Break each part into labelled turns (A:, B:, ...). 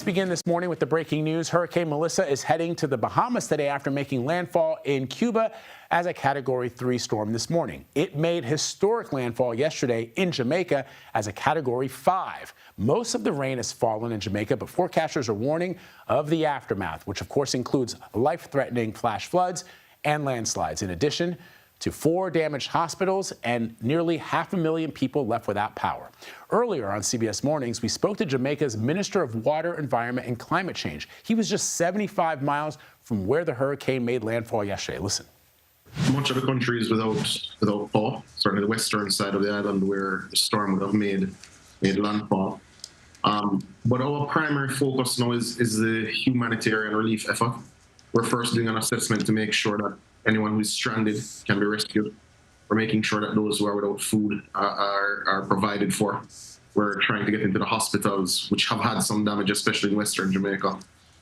A: Begin this morning with the breaking news. Hurricane Melissa is heading to the Bahamas today after making landfall in Cuba as a Category 3 storm this morning. It made historic landfall yesterday in Jamaica as a Category 5. Most of the rain has fallen in Jamaica, but forecasters are warning of the aftermath, which of course includes life-threatening flash floods and landslides, in addition to 4 damaged hospitals and nearly 500,000 people left without power. Earlier on CBS Mornings, we spoke to Jamaica's Minister of Water, Environment and Climate Change. He was just 75 miles from where the hurricane made landfall yesterday. Listen.
B: Much of the country is without power, certainly the western side of the island where the storm would have made landfall. But our primary focus now is the humanitarian relief effort. We're first doing an assessment to make sure that anyone who is stranded can be rescued. We're making sure that those who are without food are provided for. We're trying to get into the hospitals, which have had some damage, especially in Western Jamaica,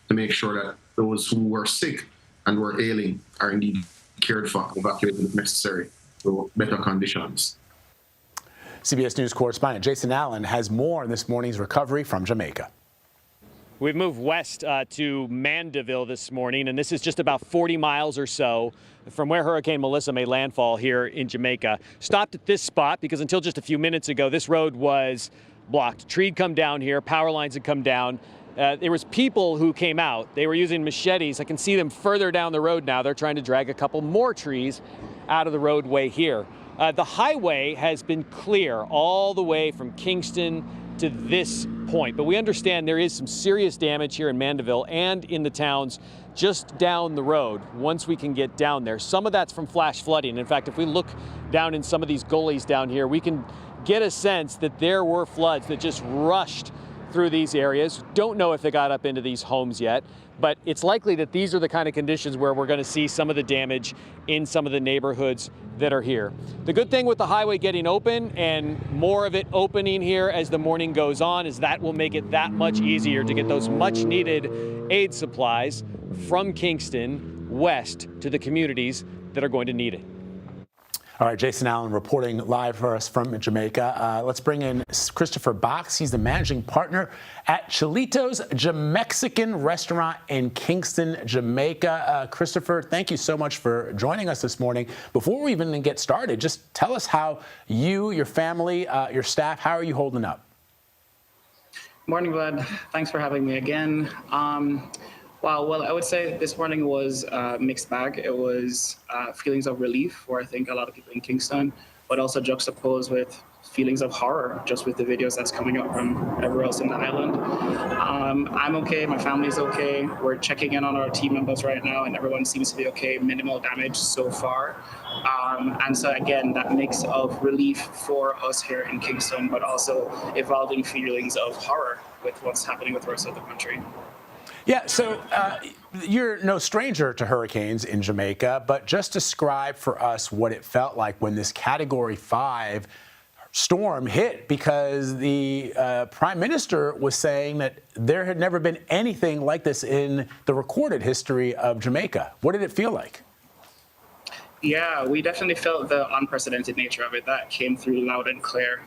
B: to make sure that those who were sick and were ailing are indeed cared for, evacuated if necessary, to better conditions.
A: CBS News correspondent Jason Allen has more on this morning's recovery from Jamaica.
C: We've moved west to Mandeville this morning, and this is just about 40 miles or so from where Hurricane Melissa made landfall here in Jamaica. Stopped at this spot because until just a few minutes ago, this road was blocked. A tree had come down here, power lines had come down. There was people who came out. They were using machetes. I can see them further down the road now. They're trying to drag a couple more trees out of the roadway here. The highway has been clear all the way from Kingston to this point, but we understand there is some serious damage here in Mandeville and in the towns just down the road once we can get down there. Some of that's from flash flooding. In fact, if we look down in some of these gullies down here, we can get a sense that there were floods that just rushed through these areas. Don't know if they got up into these homes yet, but it's likely that these are the kind of conditions where we're going to see some of the damage in some of the neighborhoods that are here. The good thing with the highway getting open and more of it opening here as the morning goes on is that will make it that much easier to get those much needed aid supplies from Kingston west to the communities that are going to need it.
A: All right, Jason Allen reporting live for us from Jamaica. Let's bring in Christopher Boxe. He's the managing partner at Chilitos Jamexican Restaurant in Kingston, Jamaica. Christopher, thank you so much for joining us this morning. Before we even get started, just tell us how you, your family, your staff, how are you holding up?
D: Morning, Vlad. Thanks for having me again. Wow, well, I would say this morning was a mixed bag. It was feelings of relief for, I think, a lot of people in Kingston, but also juxtaposed with feelings of horror just with the videos that's coming up from everywhere else in the island. I'm okay, my family's okay. We're checking in on our team members right now, and everyone seems to be okay. Minimal damage so far. And so, again, that mix of relief for us here in Kingston, but also evolving feelings of horror with what's happening with the rest of the country.
A: Yeah, so you're no stranger to hurricanes in Jamaica, but just describe for us what it felt like when this Category 5 storm hit, because the Prime Minister was saying that there had never been anything like this in the recorded history of Jamaica. What did it feel like?
D: Yeah, we definitely felt the unprecedented nature of it. That came through loud and clear.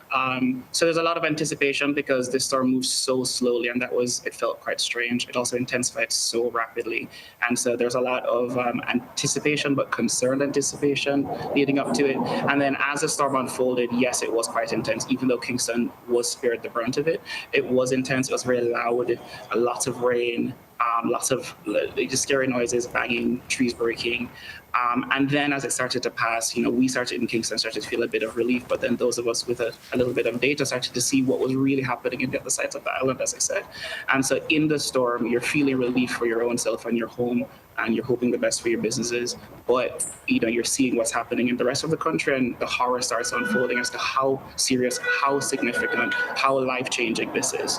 D: So there's a lot of anticipation because this storm moves so slowly, and it felt quite strange. It also intensified so rapidly. And so there's a lot of anticipation, but concerned anticipation leading up to it. And then as the storm unfolded, yes, it was quite intense, even though Kingston was spared the brunt of it. It was intense. It was very loud, a lot of rain. Lots of just scary noises, banging, trees breaking. And then as it started to pass, we started in Kingston, started to feel a bit of relief. But then those of us with a little bit of data started to see what was really happening in the other sides of the island, as I said. And so in the storm, you're feeling relief for your own self and your home, and you're hoping the best for your businesses. But, you're seeing what's happening in the rest of the country, and the horror starts unfolding as to how serious, how significant, how life-changing this is.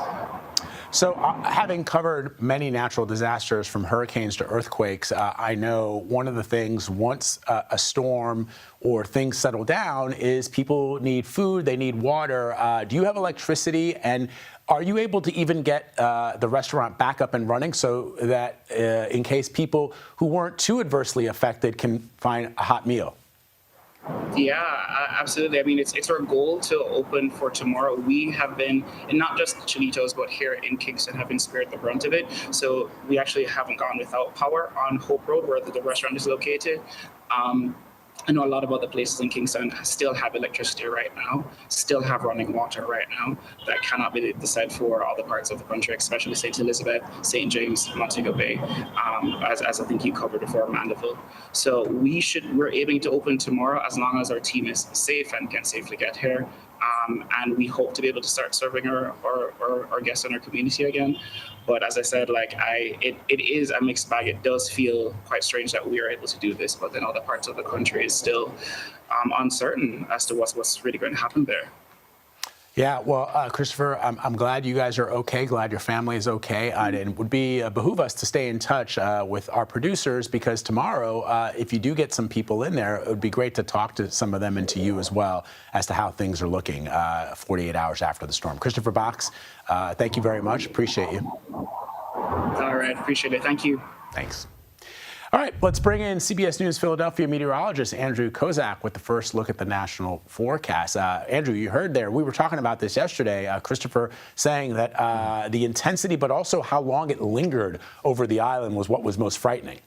A: So having covered many natural disasters from hurricanes to earthquakes, I know one of the things once a storm or things settle down is people need food, they need water. Do you have electricity? And are you able to even get the restaurant back up and running so that in case people who weren't too adversely affected can find a hot meal?
D: Yeah, absolutely. I mean, it's our goal to open for tomorrow. We have been, and not just Chilitos, but here in Kingston have been spared the brunt of it. So we actually haven't gone without power on Hope Road, where the restaurant is located. I know a lot of other places in Kingston still have electricity right now, still have running water right now. That cannot be the same for other parts of the country, especially St. Elizabeth, St. James, Montego Bay, as I think you covered before, Mandeville. So we're aiming to open tomorrow as long as our team is safe and can safely get here. And we hope to be able to start serving our guests in our community again. But as I said, it is a mixed bag. It does feel quite strange that we are able to do this, but then other parts of the country is still uncertain as to what's really going to happen there.
A: Yeah, well, Christopher, I'm glad you guys are okay, glad your family is okay. And it would behoove us to stay in touch with our producers, because tomorrow, if you do get some people in there, it would be great to talk to some of them and to you as well as to how things are looking 48 hours after the storm. Christopher Boxe, thank you very much. Appreciate you.
D: All right, appreciate it. Thank you.
A: Thanks. All right, let's bring in CBS News Philadelphia meteorologist Andrew Kozak with the first look at the national forecast. Andrew, you heard there, we were talking about this yesterday, Christopher saying that the intensity, but also how long it lingered over the island was what was most frightening.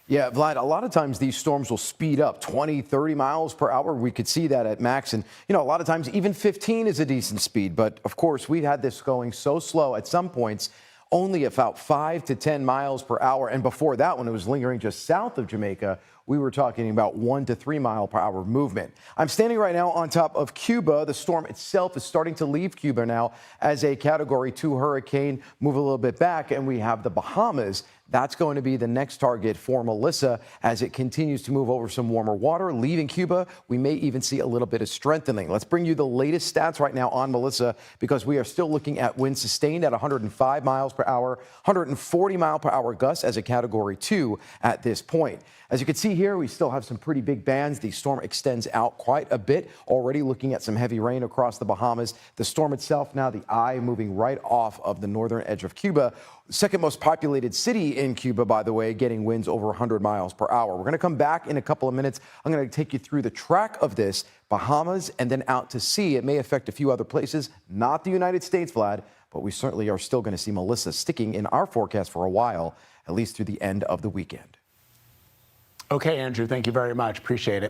E: Yeah, Vlad, a lot of times these storms will speed up 20, 30 miles per hour. We could see that at max. And, a lot of times even 15 is a decent speed. But, of course, we've had this going so slow at some points, only about 5 to 10 miles per hour. And before that, when it was lingering just south of Jamaica, we were talking about 1 to 3 mile per hour movement. I'm standing right now on top of Cuba. The storm itself is starting to leave Cuba now as a Category 2 hurricane, move a little bit back, and we have the Bahamas. That's going to be the next target for Melissa as it continues to move over some warmer water, leaving Cuba. We may even see a little bit of strengthening. Let's bring you the latest stats right now on Melissa, because we are still looking at winds sustained at 105 miles per hour, 140 mile per hour gusts as a Category 2 at this point. As you can see here, we still have some pretty big bands. The storm extends out quite a bit, already looking at some heavy rain across the Bahamas. The storm itself now, the eye moving right off of the northern edge of Cuba. Second most populated city in Cuba, by the way, getting winds over 100 miles per hour. We're going to come back in a couple of minutes. I'm going to take you through the track of this, Bahamas, and then out to sea. It may affect a few other places, not the United States, Vlad, but we certainly are still going to see Melissa sticking in our forecast for a while, at least through the end of the weekend.
A: Okay, Andrew, thank you very much. Appreciate it.